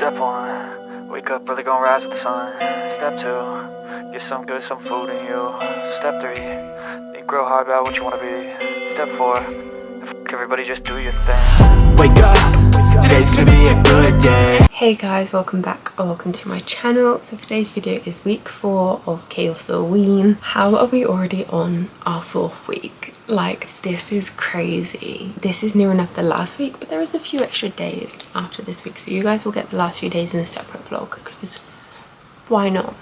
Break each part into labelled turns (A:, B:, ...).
A: Step 1, wake up early, gonna rise with the sun. Step 2, get some good, some food in you. Step 3, think real hard about what you wanna be. Step 4, everybody just do your thing. Wake up, today's gonna be a good day.
B: Hey guys, welcome back or welcome to my channel. So today's video is week 4 of Chaos-A-Ween. How are we already on our 4th week? Like, this is crazy. This is near enough the last week, but there is a few extra days after this week, so you guys will get the last few days in a separate vlog because why not?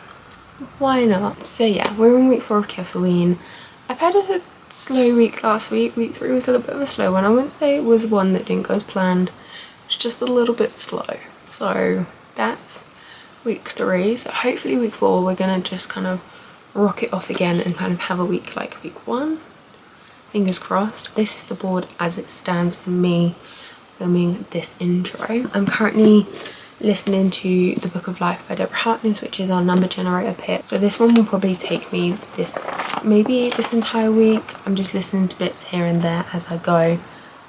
B: Why not? So yeah, we're in week 4 of Chaos-A-Ween. I've had a slow week last week. Week 3 was a little bit of a slow one. I wouldn't say it was one that didn't go as planned. It's just a little bit slow. So that's week 3. So hopefully week 4 we're gonna just kind of rock it off again and kind of have a week like week 1. Fingers crossed. This is the board as it stands for me filming this intro. I'm currently listening to The Book of Life by Deborah Harkness, which is our number generator pick. So this one will probably take me maybe this entire week. I'm just listening to bits here and there as I go.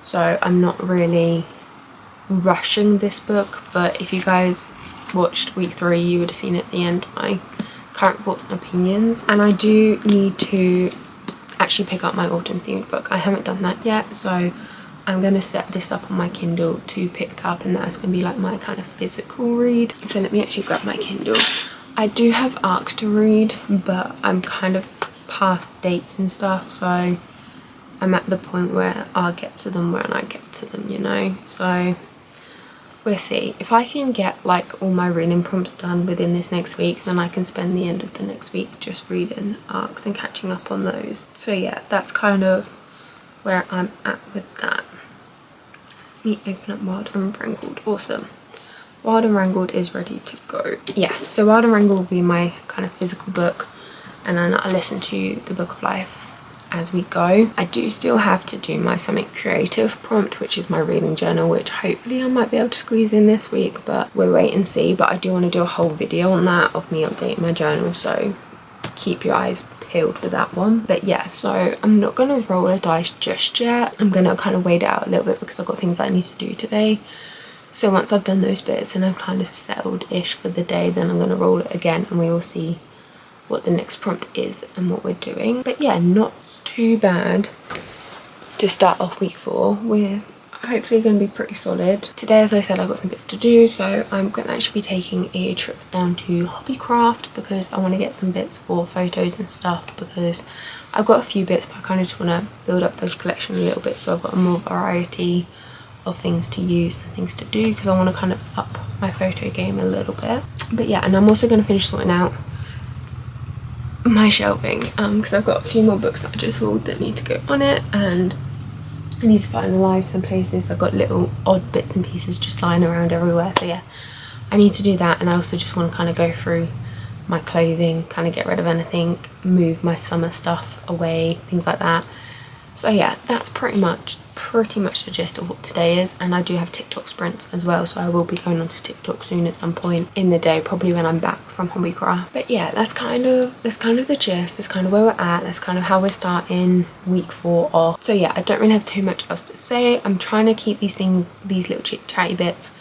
B: So I'm not really rushing this book, but if you guys watched week 3 you would have seen at the end my current thoughts and opinions. And I do need to actually pick up my autumn themed book. I haven't done that yet, so I'm gonna set this up on my Kindle to pick up, and that's gonna be like my kind of physical read. So let me actually grab my Kindle. I do have arcs to read, but I'm kind of past dates and stuff, so I'm at the point where I'll get to them when I get to them, you know. So we'll see. If I can get like all my reading prompts done within this next week, then I can spend the end of the next week just reading arcs and catching up on those. So yeah, that's kind of where I'm at with that. Let me open up Wild and Wrangled. Awesome. Wild and Wrangled is ready to go. Yeah, so Wild and Wrangled will be my kind of physical book, and then I listen to The Book of Life as we go. I do still have to do my Something Creative prompt, which is my reading journal, which hopefully I might be able to squeeze in this week, but we'll wait and see. But I do want to do a whole video on that of me updating my journal, so keep your eyes peeled for that one. But yeah, so I'm not gonna roll a dice just yet. I'm gonna kind of wait it out a little bit because I've got things that I need to do today. So once I've done those bits and I'm kind of settled-ish for the day, then I'm gonna roll it again and we will see what the next prompt is and what we're doing. But yeah, not too bad to start off week 4. We're hopefully going to be pretty solid. Today, as I said, I've got some bits to do, so I'm going to actually be taking a trip down to Hobbycraft because I want to get some bits for photos and stuff, because I've got a few bits but I kind of just want to build up the collection a little bit so I've got a more variety of things to use and things to do, because I want to kind of up my photo game a little bit. But yeah, and I'm also going to finish sorting out my shelving because I've got a few more books that I just ordered that need to go on it, and I need to finalise some places. I've got little odd bits and pieces just lying around everywhere, so yeah, I need to do that. And I also just want to kind of go through my clothing, kind of get rid of anything, move my summer stuff away, things like that. So yeah, that's pretty much the gist of what today is. And I do have TikTok sprints as well, so I will be going onto TikTok soon at some point in the day, probably when I'm back from Hobbycraft. But yeah, that's kind of the gist. That's kind of where we're at. That's kind of how we're starting week 4 off. So yeah, I don't really have too much else to say. I'm trying to keep these little chit chatty bits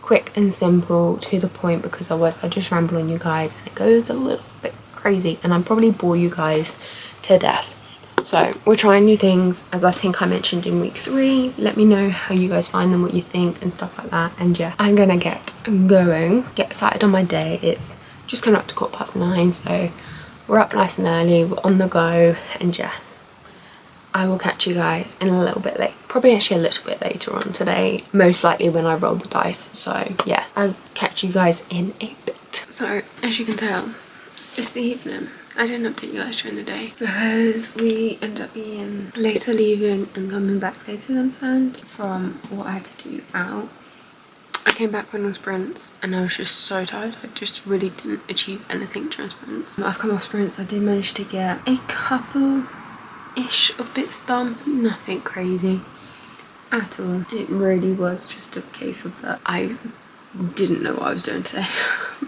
B: quick and simple to the point, because otherwise I just ramble on you guys and it goes a little bit crazy and I probably bore you guys to death. So we're trying new things, as I think I mentioned in week 3. Let me know how you guys find them, what you think and stuff like that. And yeah, I'm gonna get going, get started on my day. It's just coming up to 9:15, so we're up nice and early, we're on the go, and yeah, I will catch you guys in a little bit late, probably actually a little bit later on today, most likely when I roll the dice. So yeah, I'll catch you guys in a bit. So as you can tell, it's the evening. I didn't update you guys during the day because we ended up being later leaving and coming back later than planned from what I had to do out. I came back from sprints and I was just so tired. I just really didn't achieve anything during sprints. I've come off sprints. I did manage to get a couple-ish of bits done, but nothing crazy at all. It really was just a case of that I didn't know what I was doing today.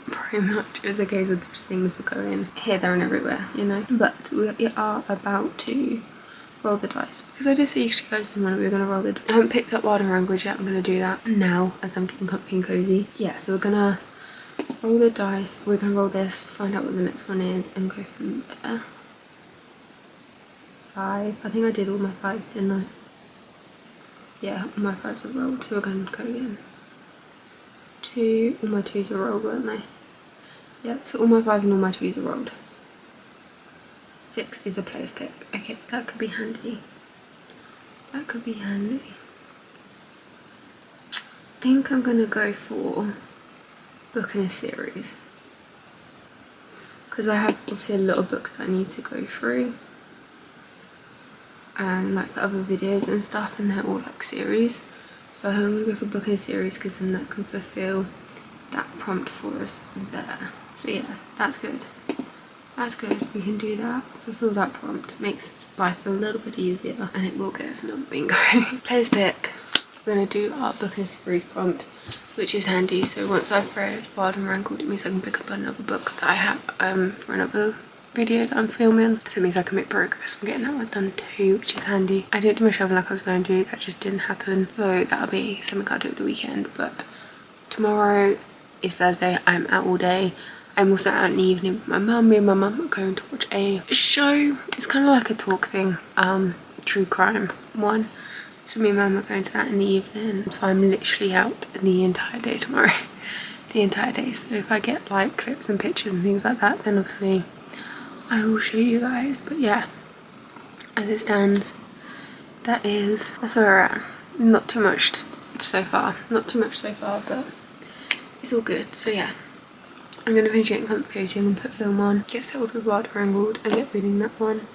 B: Pretty much it was a case of just things were going here, there and everywhere, you know. But we are about to roll the dice, because I did say you guys didn't want to, we were going to roll the dice. I haven't picked up Wild and Wrangled yet. I'm going to do that now as I'm getting comfy and cozy. Yeah, so we're going to roll the dice, we're going to roll this, find out what the next one is, and go from there. 5. I think I did all my 5s, didn't I? Yeah, all my 5s are rolled, so we're going to go again. 2, all my 2s were rolled, weren't they? Yep, so all my 5s and all my 2s are rolled. 6 is a player's pick. Okay, that could be handy. That could be handy. I think I'm gonna go for book in a series, because I have obviously a lot of books that I need to go through, and like other videos and stuff, and they're all like series. So I'm gonna go for book in a series, because then that can fulfill that prompt for us there. So yeah, that's good. That's good, we can do that, fulfill that prompt, makes life a little bit easier, and it will get us another bingo. Player's pick, we're going to do our book and series prompt, which is handy. So once I've read Wild and Wrangled, it means I can pick up another book that I have for another video that I'm filming, so it means I can make progress. I'm getting that one done too, which is handy. I didn't do my shelving like I was going to, that just didn't happen, so that'll be something I'll do at the weekend. But tomorrow is Thursday, I'm out all day. I'm also out in the evening with my mum. Me and my mum are going to watch a show. It's kind of like a talk thing, true crime one. So me and mum are going to that in the evening. So I'm literally out the entire day tomorrow. The entire day. So if I get like clips and pictures and things like that, then obviously I will show you guys. But yeah, as it stands, that's where we're at. Not too much so far. Not too much so far, but it's all good. So yeah. I'm going to finish getting comfy cozy, I'm going to put film on, get settled with Wild and Wrangled, and get reading that one.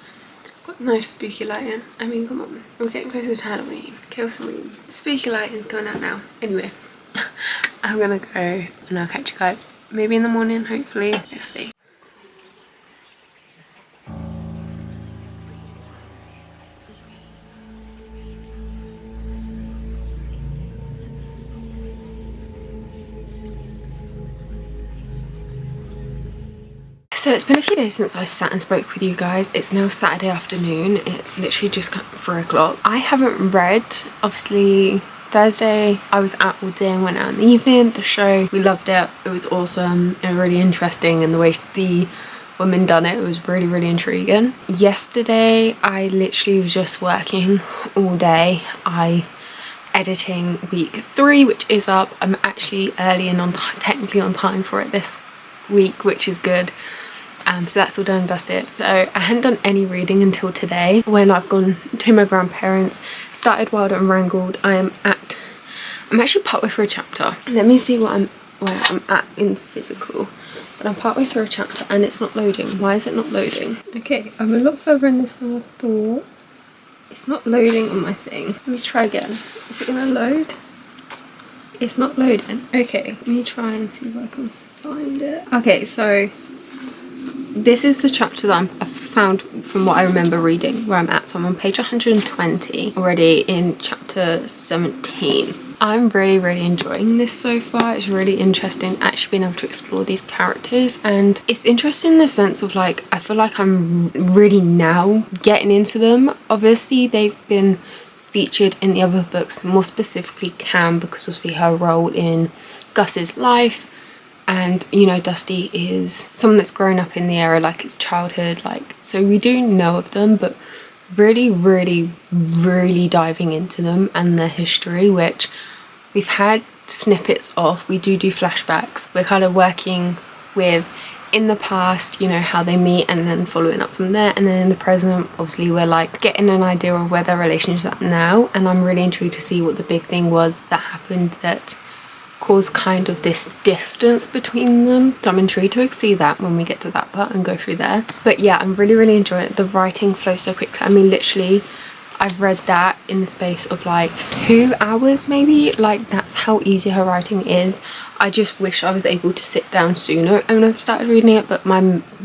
B: Got nice spooky lighting. I mean, come on, we're getting closer to Halloween. Chaos-A-Ween. Spooky lighting's going out now. Anyway, I'm going to go and I'll catch you guys maybe in the morning, hopefully. Let's see. So it's been a few days since I've sat and spoke with you guys. It's now Saturday afternoon. It's literally just 3 o'clock. I haven't read, obviously Thursday I was out all day and went out in the evening. The show, we loved it. It was awesome and really interesting, and the way the women done it was really, really intriguing. Yesterday I literally was just working all day. Editing week 3, which is up. I'm actually early and technically on time for it this week, which is good. So that's all done and dusted. So I hadn't done any reading until today, when I've gone to my grandparents, started Wild and Wrangled. I'm actually partway through a chapter. Let me see where I'm at in physical. But I'm partway through a chapter and it's not loading. Why is it not loading? Okay, I'm a lot further in this than I thought. It's not loading on my thing. Let me try again. Is it gonna load? It's not loading. Okay, let me try and see if I can find it. Okay, so this is the chapter that I've found from what I remember reading, where I'm at. So I'm on page 120 already in chapter 17. I'm really, really enjoying this so far. It's really interesting actually being able to explore these characters, and it's interesting in the sense of like, I feel like I'm really now getting into them. Obviously they've been featured in the other books, more specifically Cam, because obviously her role in Gus's life. And you know, Dusty is someone that's grown up in the era, like it's childhood, like, so we do know of them, but really, really, really diving into them and their history, which we've had snippets of. We do flashbacks. We're kind of working with in the past, you know, how they meet, and then following up from there, and then in the present obviously we're like getting an idea of where their relationship is at now. And I'm really intrigued to see what the big thing was that happened that caused kind of this distance between them. So I'm intrigued to see that when we get to that part and go through there. But yeah, I'm really, really enjoying it. The writing flows so quickly. I mean, literally I've read that in the space of like 2 hours maybe. Like, that's how easy her writing is. I just wish I was able to sit down sooner and I've started reading it, but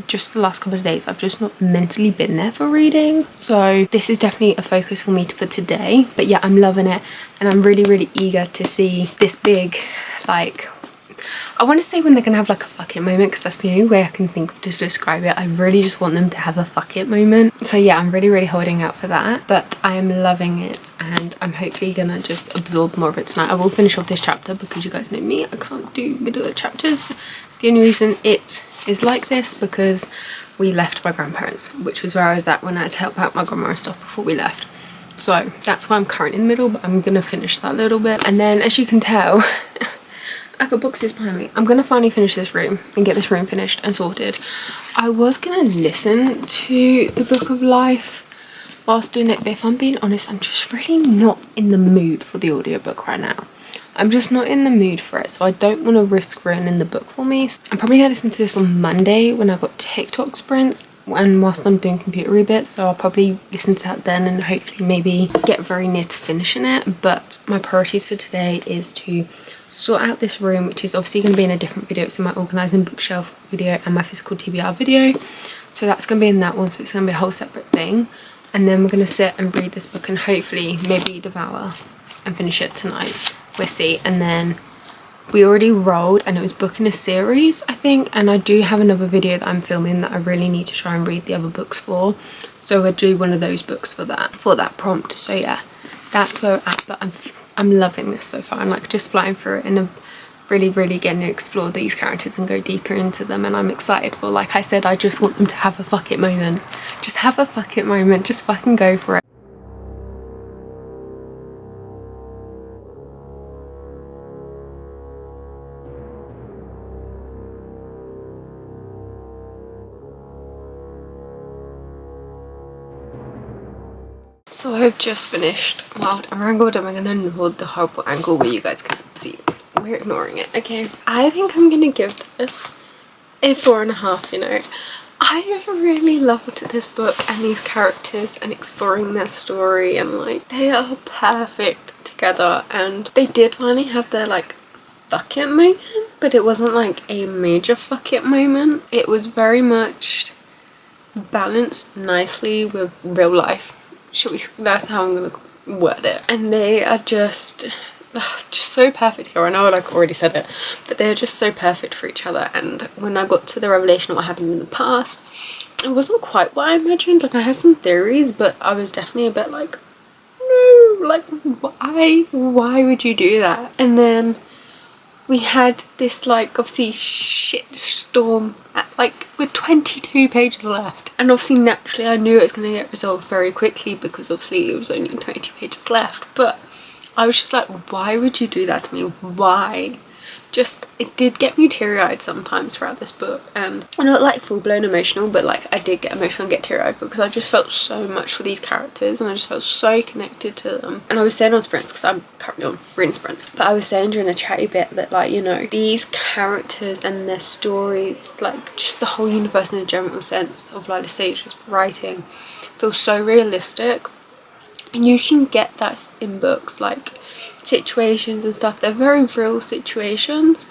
B: just the last couple of days I've just not mentally been there for reading. So this is definitely a focus for me for today. But yeah, I'm loving it, and I'm really, really eager to see this big, like, I want to say when they're gonna have like a fuck it moment, because that's the only way I can think of to describe it. I really just want them to have a fuck it moment. So yeah, I'm really really holding out for that, but I am loving it, and I'm hopefully gonna just absorb more of it tonight. I will finish off this chapter because you guys know me, I can't do middle of chapters. The only reason it is like this because we left my grandparents, which was where I was at when I had to help out my grandma and stuff before we left. So that's why I'm currently in the middle, but I'm gonna finish that little bit. And then as you can tell, I got boxes behind me. I'm gonna finally finish this room and get this room finished and sorted. I was gonna listen to the Book of Life whilst doing it, but if I'm being honest, I'm just really not in the mood for the audiobook right now. I'm just not in the mood for it, so I don't want to risk ruining the book for me. I'm probably gonna listen to this on Monday when I got TikTok sprints and whilst I'm doing computer rebits, so I'll probably listen to that then and hopefully maybe get very near to finishing it. But my priorities for today is to sort out this room, which is obviously going to be in a different video. It's in my organising bookshelf video and my physical TBR video, so that's going to be in that one, so it's going to be a whole separate thing. And then we're going to sit and read this book and hopefully maybe devour and finish it tonight. We'll see. And then we already rolled and it was booking a series, I think, and I do have another video that I'm filming that I really need to try and read the other books for, so we'll do one of those books for that prompt. So yeah, that's where we're at, but I'm loving this so far. I'm like just flying through it and I'm really really getting to explore these characters and go deeper into them, and I'm excited for, like I said, I just want them to have a fuck it moment. Just have a fuck it moment, just fucking go for it. So I've just finished Wild and Wrangled, and I'm gonna hold the horrible angle where you guys can see. We're ignoring it, okay? I think I'm gonna give this a 4.5, you know. I have really loved this book and these characters and exploring their story, and like they are perfect together, and they did finally have their like fuck it moment, but it wasn't like a major fuck it moment. It was very much balanced nicely with real life. That's how I'm gonna word it. And they are just so perfect here. I know I like already said it, but they're just so perfect for each other. And when I got to the revelation of what happened in the past, it wasn't quite what I imagined. Like I had some theories, but I was definitely a bit like, no, like why would you do that? And then we had this like obviously shit storm at, like with 22 pages left, and obviously naturally I knew it was going to get resolved very quickly because obviously it was only 22 pages left, but I was just like, why would you do that to me? Why? Just, it did get me teary-eyed sometimes throughout this book, and I'm not like full-blown emotional, but like I did get emotional and get teary-eyed because I just felt so much for these characters and I just felt so connected to them. And I was saying on sprints, because I'm currently on reading sprints, but I was saying during a chatty bit that like, you know, these characters and their stories, like just the whole universe in a general sense of Layla Sage's writing feels so realistic, and you can get that in books like situations and stuff. They're very real situations,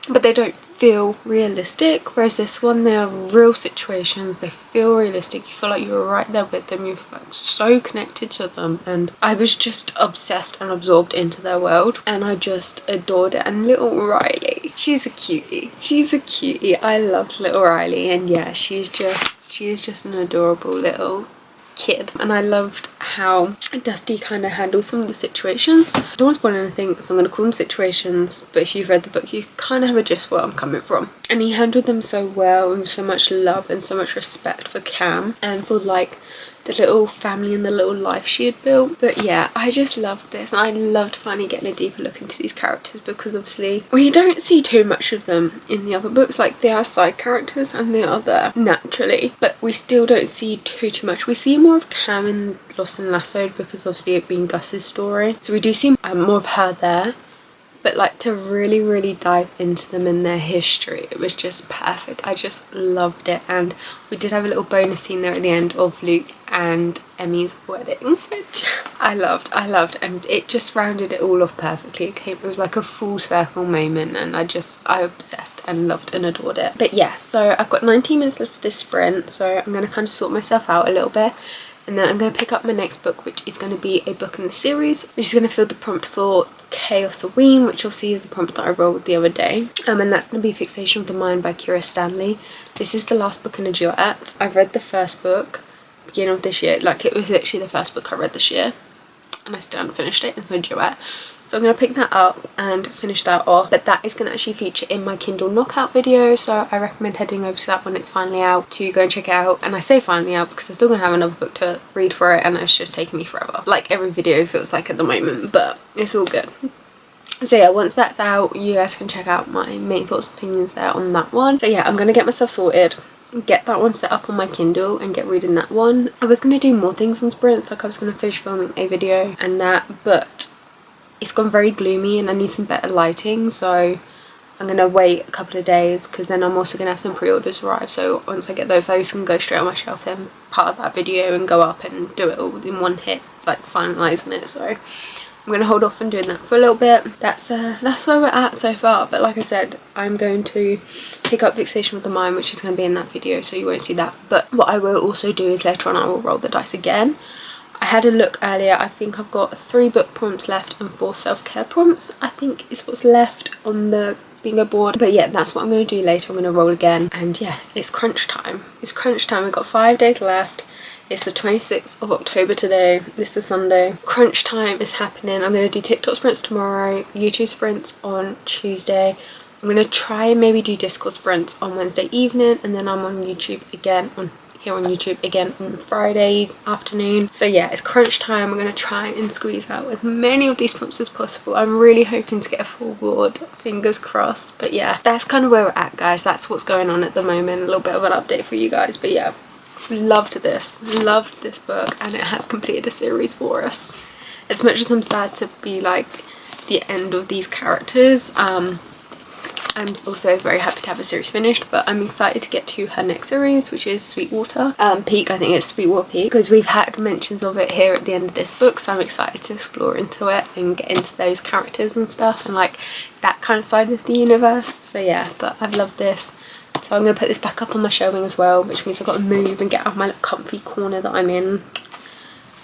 B: but they don't feel realistic, whereas this one, they are real situations, they feel realistic, you feel like you're right there with them, you feel like so connected to them. And I was just obsessed and absorbed into their world, and I just adored it. And little Riley, she's a cutie, I loved little Riley, and yeah, she is just an adorable little kid. And I loved how Dusty kind of handles some of the situations. I don't want to spoil anything, so I'm going to call them situations, but if you've read the book you kind of have a gist where I'm coming from. And he handled them so well, and so much love and so much respect for Cam and for like the little family and the little life she had built. But yeah, I just loved this, and I loved finally getting a deeper look into these characters, because obviously we don't see too much of them in the other books. Like they are side characters and they are there naturally, but we still don't see too much. We see more of Cam in Lost and Lassoed because obviously it being Gus's story, so we do see more of her there. But like to really dive into them and their history, it was just perfect. I just loved it. And we did have a little bonus scene there at the end of Luke and Emmy's wedding, which I loved, and it just rounded it all off perfectly. It was like a full circle moment, and I obsessed and loved and adored it. But yeah, so I've got 19 minutes left for this sprint, so I'm going to kind of sort myself out a little bit, and then I'm going to pick up my next book, which is going to be a book in the series, which is going to fill the prompt for Chaos-A-Ween, which you'll see is the prompt that I rolled the other day. And that's going to be Fixation of the Mind by 𝖜𝖊𝖑𝖈𝖔𝖒𝖊. This is the last book in a duet. I've read the first book beginning of this year. Like, it was literally the first book I read this year, and I still haven't finished it. It's my duet. So I'm going to pick that up and finish that off. But that is going to actually feature in my Kindle knockout video, so I recommend heading over to that when it's finally out to go and check it out. And I say finally out because I'm still going to have another book to read for it, and it's just taking me forever. Like every video feels like at the moment, but it's all good. So yeah, once that's out, you guys can check out my main thoughts and opinions there on that one. So yeah, I'm going to get myself sorted, get that one set up on my Kindle and get reading that one. I was going to do more things on sprints, like I was going to finish filming a video and that, but it's gone very gloomy and I need some better lighting, so I'm going to wait a couple of days because then I'm also going to have some pre-orders arrive. So once I get those can go straight on my shelf, then part of that video and go up and do it all in one hit, like finalising it. So I'm going to hold off on doing that for a little bit. That's where we're at so far. But like I said, I'm going to pick up Fixation of the Mind, which is going to be in that video, so you won't see that. But what I will also do is later on I will roll the dice again. I had a look earlier. I think I've got 3 book prompts left and 4 self-care prompts, I think is what's left on the bingo board. But yeah, that's what I'm going to do later. I'm going to roll again, and yeah, it's crunch time. It's crunch time. We've got 5 days left. It's the 26th of October today. This is the Sunday. Crunch time is happening. I'm going to do TikTok sprints tomorrow, YouTube sprints on Tuesday. I'm going to try and maybe do Discord sprints on Wednesday evening, and then I'm on YouTube again on Friday afternoon. So yeah, it's crunch time. I'm going to try and squeeze out as many of these prompts as possible. I'm really hoping to get a full board, fingers crossed. But yeah, that's kind of where we're at, guys. That's what's going on at the moment. A little bit of an update for you guys. But yeah, loved this book, and it has completed a series for us. As much as I'm sad to be like the end of these characters, I'm also very happy to have a series finished, but I'm excited to get to her next series, which is Sweetwater Peak. I think it's Sweetwater Peak, because we've had mentions of it here at the end of this book, so I'm excited to explore into it and get into those characters and stuff, and like that kind of side of the universe. So yeah, but I've loved this. So I'm going to put this back up on my shelving as well, which means I've got to move and get out of my little comfy corner that I'm in.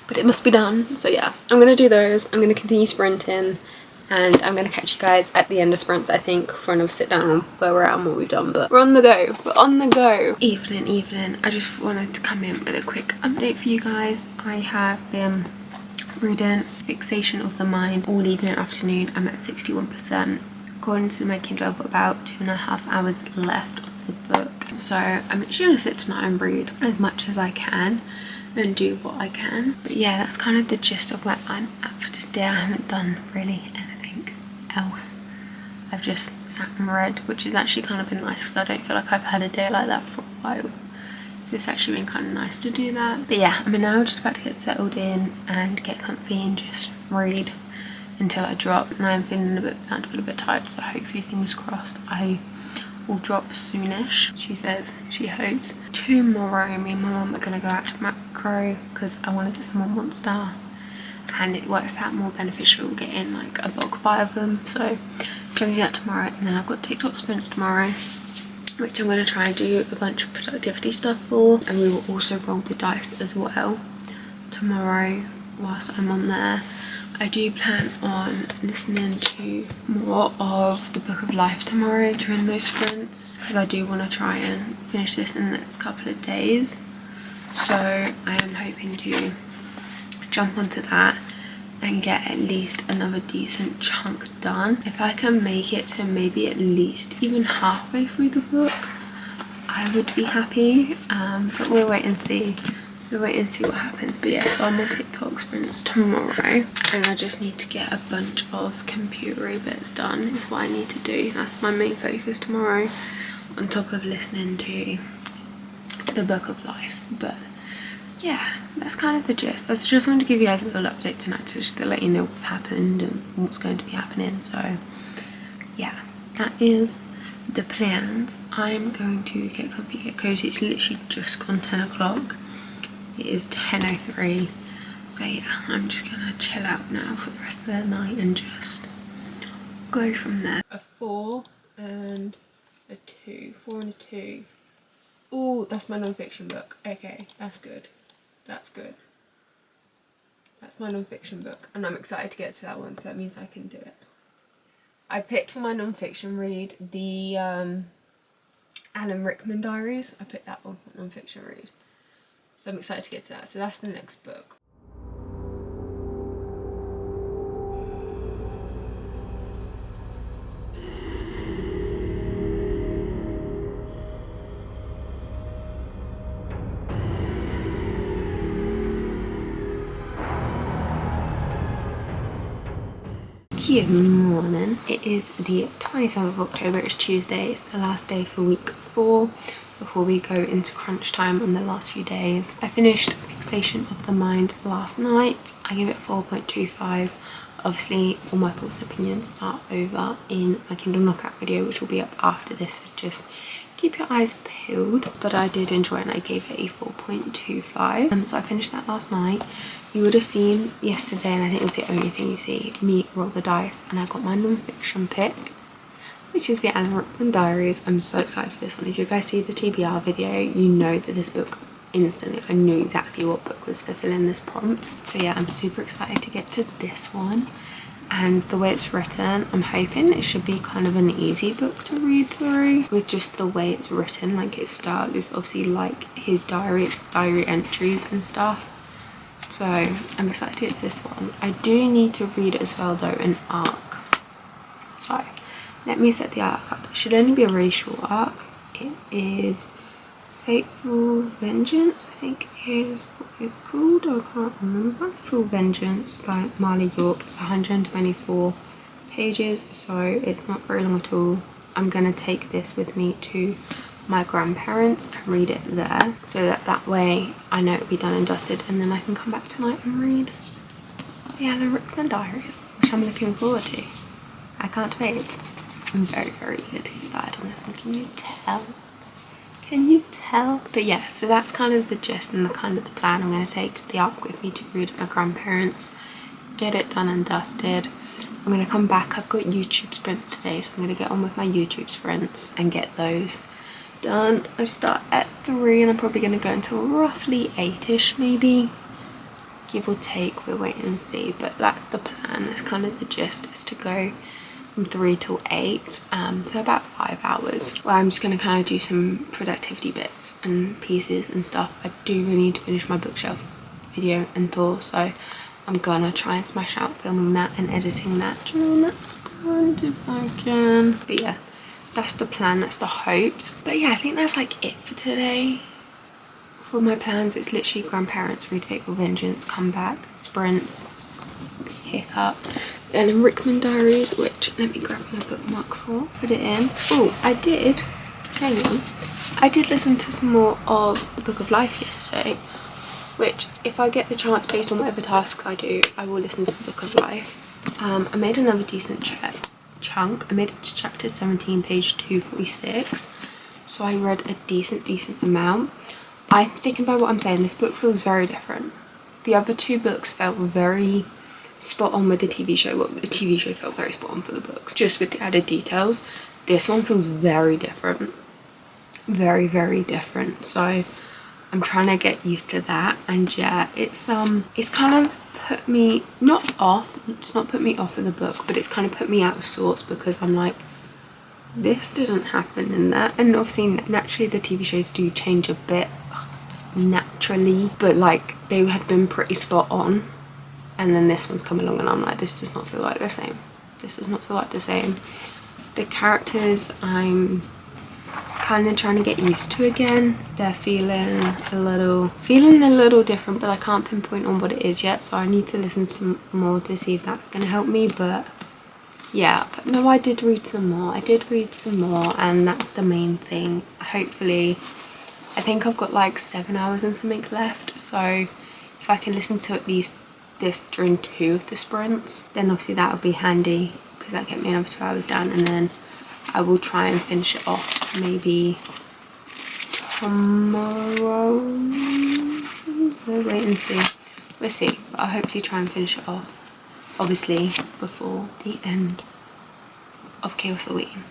B: But it must be done. So yeah, I'm going to do those. I'm going to continue sprinting. And I'm going to catch you guys at the end of sprints, I think, for another sit down on where we're at and what we've done. But we're on the go. We're on the go. Evening. I just wanted to come in with a quick update for you guys. I have been reading Fixation of the Mind all evening and afternoon. I'm at 61%. According to my Kindle, I've got about 2.5 hours left of the book. So I'm actually going to sit tonight and read as much as I can and do what I can. But yeah, that's kind of the gist of where I'm at for today. I haven't done really anything else. I've just sat and read, which has actually kind of been nice because I don't feel like I've had a day like that for a while. So it's actually been kind of nice to do that. But yeah, I'm now just about to get settled in and get comfy and just read until I drop. And I'm feeling starting to feel a bit tired, so hopefully, fingers crossed, I will drop soonish. She says she hopes. Tomorrow me and my mum are going to go out to Macro because I want to get some more Monster, and it works out more beneficial getting like a bulk buy of them. So I'm going to do that tomorrow, and then I've got TikTok sprints tomorrow, which I'm going to try and do a bunch of productivity stuff for, and we will also roll the dice as well tomorrow whilst I'm on there. I do plan on listening to more of the Book of Life tomorrow during those sprints, because I do want to try and finish this in the next couple of days. So I am hoping to jump onto that and get at least another decent chunk done. If I can make it to maybe at least even halfway through the book, I would be happy. But we'll wait and see. We'll wait and see what happens. But yeah, so I'm on TikTok sprints tomorrow, and I just need to get a bunch of computery bits done is what I need to do. That's my main focus tomorrow, on top of listening to the Book of Life. But yeah, that's kind of the gist. I just wanted to give you guys a little update tonight, just to let you know what's happened and what's going to be happening. So yeah, that is the plans. I'm going to get comfy, get cozy. It's literally just gone 10 o'clock. It is 10:03. So yeah, I'm just gonna chill out now for the rest of the night and just go from there. A 4 and a 2. 4 and a 2. Oh, that's my non-fiction book. Okay, that's good. That's good. That's my non-fiction book, and I'm excited to get to that one, so it means I can do it. I picked for my non-fiction read the Alan Rickman diaries. I picked that one for non-fiction read. So I'm excited to get to that. So that's the next book. Good morning. It is the 27th of October, it's Tuesday, it's the last day for week 4 before we go into crunch time on the last few days. I finished Fixation of the Mind last night. I gave it 4.25. Obviously all my thoughts and opinions are over in my Kindle knockout video, which will be up after this, so just keep your eyes peeled. But I did enjoy it and I gave it a 4.25. So I finished that last night. You would have seen yesterday, and I think it was the only thing you see, me roll the dice, and I got my non-fiction pick, which is the Alan Rickman diaries. I'm so excited for this one. If you guys see the TBR video, you know that this book, instantly I knew exactly what book was fulfilling this prompt. So yeah, I'm super excited to get to this one. And the way it's written, I'm hoping it should be kind of an easy book to read through, with just the way it's written. Like, its style is obviously like his diary, it's diary entries and stuff. So I'm excited to get to this one. I do need to read as well though an arc. So let me set the arc up. It should only be a really short arc. It is Fateful Vengeance, I think is what it's called. I can't remember. Fateful Vengeance by Marley York. It's 124 pages, so it's not very long at all. I'm gonna take this with me to my grandparents and read it there, so that way I know it'll be done and dusted, and then I can come back tonight and read the Alan Rickman diaries, which I'm looking forward to. I can't wait. I'm very, very eager to get started on this one. Can you tell? Can you tell? But yeah, so that's kind of the gist and the kind of the plan. I'm going to take the arc with me to read at my grandparents, get it done and dusted. I'm going to come back. I've got YouTube sprints today, so I'm going to get on with my YouTube sprints and get those done. I start at 3 and I'm probably going to go until roughly 8ish, maybe, give or take. We'll wait and see, but that's the plan. That's kind of the gist, is to go from 3 till 8, so about 5 hours, where I'm just going to kind of do some productivity bits and pieces and stuff. I do really need to finish my bookshelf video and tour, so I'm gonna try and smash out filming that and editing that during that sprint if I can. But yeah, that's the plan, that's the hopes. But yeah, I think that's like it for today. For my plans, it's literally grandparents, read Fateful Vengeance, come back, sprints, pick up Alan Rickman diaries, which, let me grab my bookmark for, put it in. Oh, I did listen to some more of The Book of Life yesterday, which, if I get the chance, based on whatever tasks I do, I will listen to The Book of Life. I made another decent chunk. I made it to chapter 17, page 246, so I read a decent amount. I'm sticking by what I'm saying. This book feels very different. The other two books felt very spot on with the TV show. Well, the TV show felt very spot on for the books, just with the added details. This one feels very different. Very different. So I'm trying to get used to that, and yeah, it's kind of put me not off. It's not put me off of the book, but it's kind of put me out of sorts, because I'm like, this didn't happen in that. And obviously naturally the TV shows do change a bit naturally, but like, they had been pretty spot on, and then this one's come along and I'm like, this does not feel like the same. This does not feel like the same. The characters I'm kind of trying to get used to again. They're feeling a little different, but I can't pinpoint on what it is yet, so I need to listen to more to see if that's going to help me. But yeah, but no, I did read some more, and that's the main thing. Hopefully, I think I've got like 7 hours and something left, so if I can listen to at least this during 2 of the sprints, then obviously that would be handy, because that'll get me another 2 hours down, and then I will try and finish it off maybe tomorrow. We'll wait and see. We'll see, but I'll hopefully try and finish it off, obviously before the end of Chaos-A-Ween.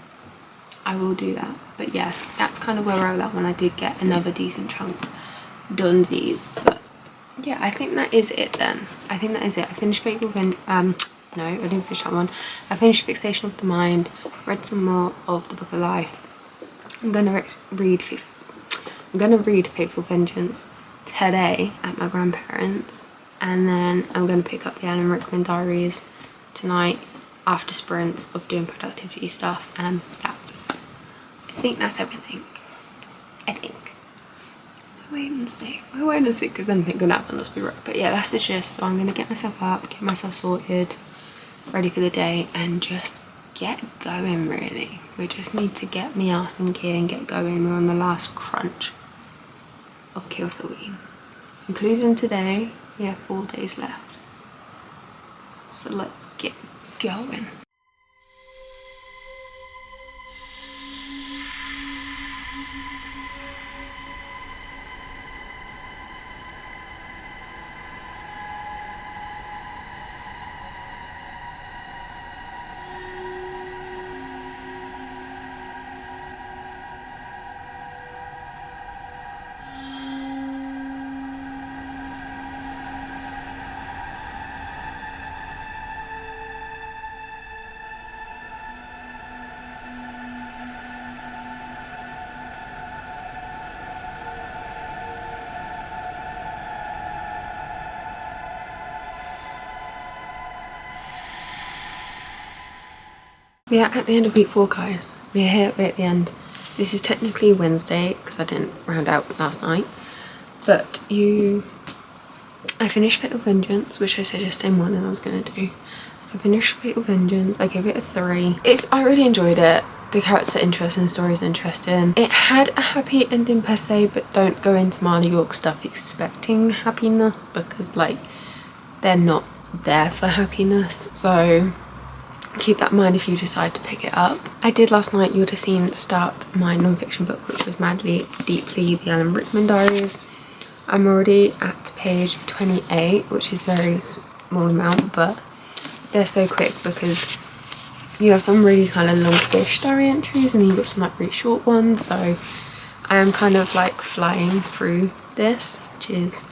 B: I will do that. But yeah, that's kind of where I was at when I did get another decent chunk dunsies. But yeah, I think that is it then. I think that is it. I finished No, I didn't finish that one. I finished Fixation of the Mind, read some more of the Book of Life. I'm gonna read Fateful Vengeance today at my grandparents', and then I'm gonna pick up the 𝖜𝖊𝖑𝖈𝖔𝖒𝖊 diaries tonight after sprints of doing productivity stuff, and I think that's everything. I think. We'll wait and see because anything could happen, let's be real. But yeah, that's the gist. So I'm gonna get myself up, get myself sorted, ready for the day, and just get going really. We just need to get me ass in gear and get going. We're on the last crunch of Chaos-A-Ween. Including today, we have 4 days left. So let's get going. We are at the end of week 4, guys. We're here, we're at the end. This is technically Wednesday because I didn't round out last night. But I finished Fatal Vengeance, which I said yesterday morning I was going to do. So I finished Fatal Vengeance, I gave it a 3. I really enjoyed it. The characters are interesting, the story is interesting. It had a happy ending per se, but don't go into Marley York stuff expecting happiness because like they're not there for happiness. So keep that in mind if you decide to pick it up. I did last night, you would have seen, start my non-fiction book, which was Madly Deeply, the 𝖜𝖊𝖑𝖈𝖔𝖒𝖊 diaries. I'm already at page 28, which is very small amount, but they're so quick because you have some really kind of longish diary entries and then you've got some like really short ones. So I am kind of like flying through this, which is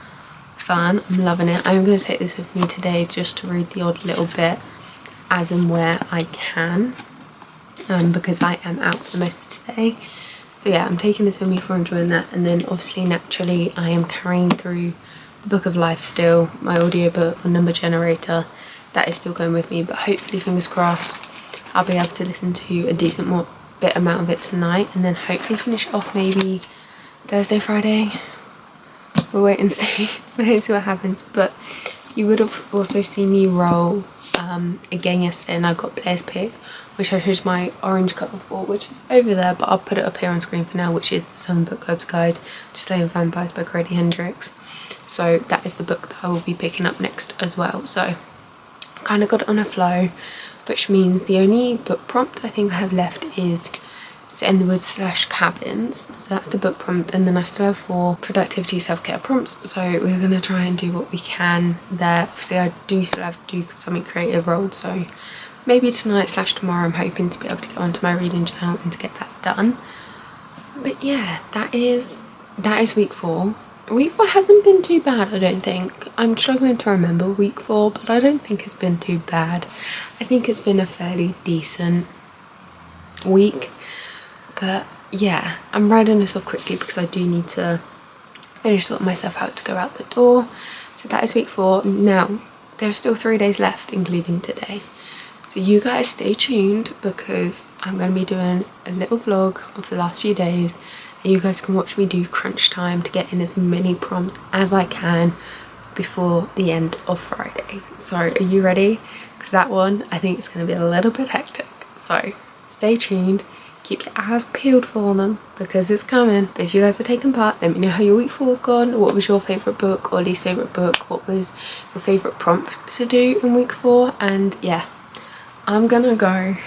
B: fun. I'm loving it. I'm going to take this with me today just to read the odd little bit as and where I can, because I am out for most of today. So yeah, I'm taking this with me for enjoying that, and then obviously naturally I am carrying through the Book of Life still, my audiobook for Number Generator. That is still going with me, but hopefully, fingers crossed, I'll be able to listen to a decent bit amount of it tonight, and then hopefully finish it off maybe Thursday, Friday. We'll wait and see. We'll wait and see what happens. But you would have also seen me roll again yesterday, and I got Blair's pick, which I chose my orange cover for, which is over there, but I'll put it up here on screen for now, which is the 7 Book Club's Guide to Slaying Vampires by Grady Hendrix. So that is the book that I will be picking up next as well. So kind of got it on a flow, which means the only book prompt I think I have left is Sit in the Woods / Cabins. So that's the book prompt, and then I still have 4 productivity self-care prompts, so we're going to try and do what we can there. Obviously I do still have to do something creative rolled, so maybe tonight / tomorrow I'm hoping to be able to get onto my reading journal and to get that done. But yeah, that is week 4. Week 4 hasn't been too bad, I don't think. I'm struggling to remember week 4, but I don't think it's been too bad. I think it's been a fairly decent week. But yeah, I'm writing this off quickly because I do need to finish sorting myself out to go out the door. So that is week 4. Now, there are still 3 days left, including today. So you guys stay tuned because I'm going to be doing a little vlog of the last few days. And you guys can watch me do crunch time to get in as many prompts as I can before the end of Friday. So are you ready? Because that one, I think it's going to be a little bit hectic. So stay tuned. Keep your eyes peeled for them because it's coming. But if you guys are taking part, let me know how your week 4's gone. What was your favourite book or least favourite book? What was your favourite prompt to do in week 4? And yeah, I'm gonna go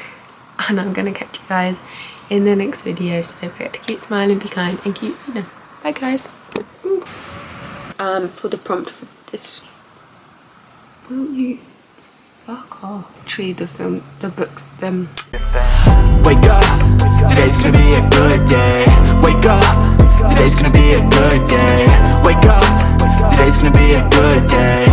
B: and I'm gonna catch you guys in the next video. So don't forget to keep smiling, be kind, and keep reading. Bye guys. Ooh. For the prompt for this, will you fuck off? Actually, the books, them.
C: Wake up, today's gonna be a good day. Wake up, today's gonna be a good day. Wake up, today's gonna be a good day.